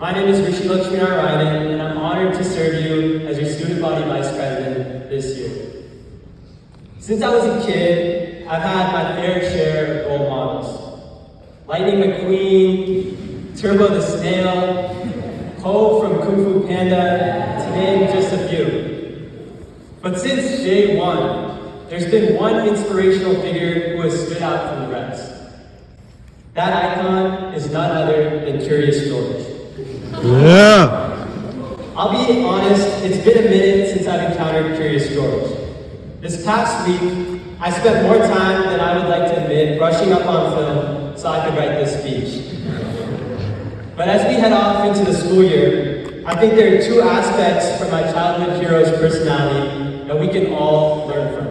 My name is Rishi Lakshminarayanan, and I'm honored to serve you as your student body vice president this year. Since I was a kid, I've had my fair share of role models. Lightning McQueen, Turbo the Snail, Ho from Kung Fu Panda, to name just a few. But since day one, there's been one inspirational figure who has stood out from the rest. That icon is none other than Curious George. Yeah. I'll be honest, it's been a minute since I've encountered Curious George. This past week, I spent more time than I would like to admit brushing up on film so I could write this speech. But as we head off into the school year, I think there are two aspects from my childhood hero's personality that we can all learn from.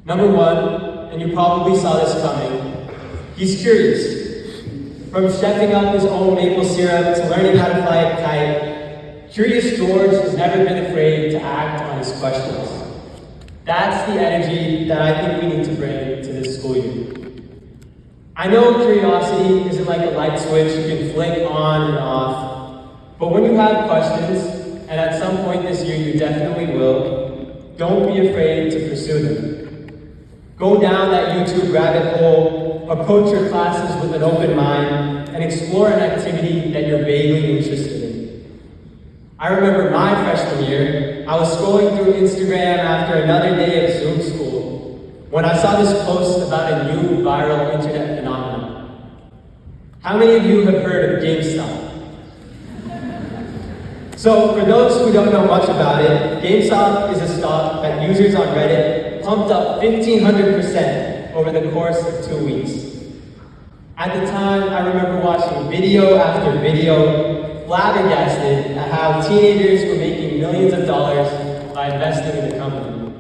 Number one, and you probably saw this coming, he's curious. From chefing up his own maple syrup to learning how to fly a kite, Curious George has never been afraid to act on his questions. That's the energy that I think we need to bring to this school year. I know curiosity isn't like a light switch you can flick on and off, but when you have questions, and at some point this year you definitely will, don't be afraid to pursue them. Go down that YouTube rabbit hole, approach your classes with an open mind, and explore an activity that you're vaguely interested in. I remember my freshman year, I was scrolling through Instagram after another day of Zoom school when I saw this post about a new viral internet phenomenon. How many of you have heard of GameStop? So for those who don't know much about it, GameStop is a stock that users on Reddit pumped up 1,500% over the course of 2 weeks. At the time, I remember watching video after video, flabbergasted at how teenagers were making millions of dollars by investing in the company.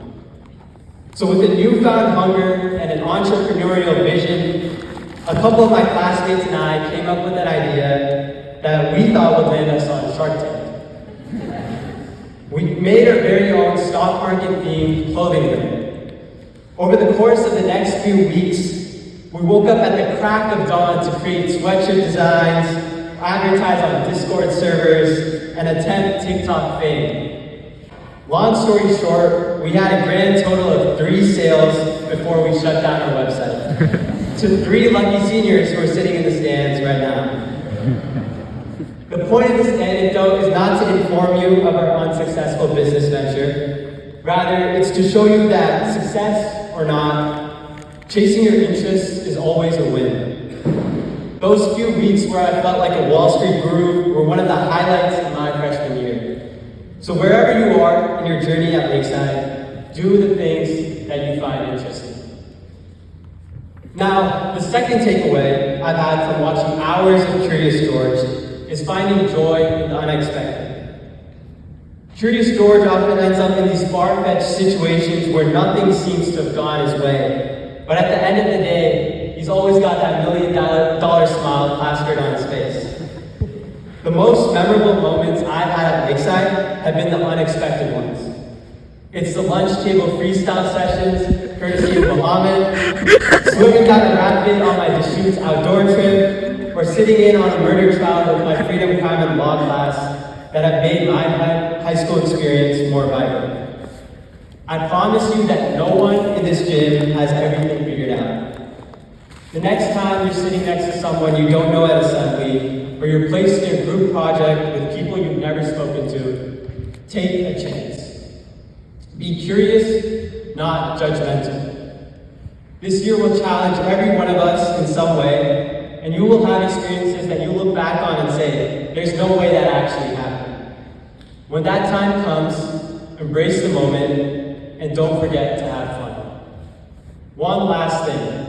So with a newfound hunger and an entrepreneurial vision, a couple of my classmates and I came up with an idea that we thought would land us on Shark Tank. We made our very own stock market themed clothing brand. Over the course of the next few weeks, we woke up at the crack of dawn to create sweatshirt designs, advertise on Discord servers, and attempt TikTok fame. Long story short, we had a grand total of 3 sales before we shut down our website. To 3 lucky seniors who are sitting in the stands right now. The point of this anecdote is not to inform you of our unsuccessful business venture. Rather, it's to show you that success or not, chasing your interests is always a win. Those few weeks where I felt like a Wall Street guru were one of the highlights of my freshman year. So wherever you are in your journey at Lakeside, do the things that you find interesting. Now, the second takeaway I've had from watching hours of Curious George is finding joy in the unexpected. Curious George often ends up in these far-fetched situations where nothing seems to have gone his way. But at the end of the day, he's always got that $1 million smile plastered on his face. The most memorable moments I've had at Lakeside have been the unexpected ones. It's the lunch table freestyle sessions, courtesy of Muhammad, swimming down a rapid on my Deschutes outdoor trip, or sitting in on a murder trial with my freedom, crime, and law class that have made my high school experience more vibrant. I promise you that no one in this gym has everything figured out. The next time you're sitting next to someone you don't know at assembly, or you're placed in a group project with people you've never spoken to, take a chance. Be curious, not judgmental. This year will challenge every one of us in some way, and you will have experiences that you look back on and say, there's no way that actually happened. When that time comes, embrace the moment, and don't forget to have fun. One last thing.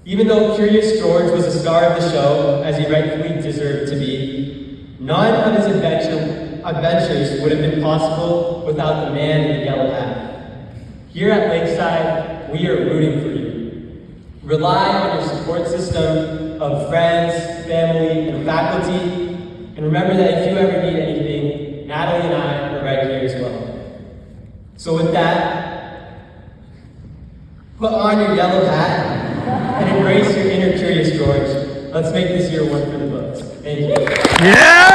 Even though Curious George was the star of the show, as he rightfully deserved to be, none of his adventures would have been possible without the man in the yellow hat. Here at Lakeside, we are rooting for you. Rely on your support system of friends, family, and faculty, and remember that if you ever need anything, Natalie and I are right here as well. So with that, put on your yellow hat and embrace your inner Curious George. Let's make this year one for the books. Thank you. Yeah!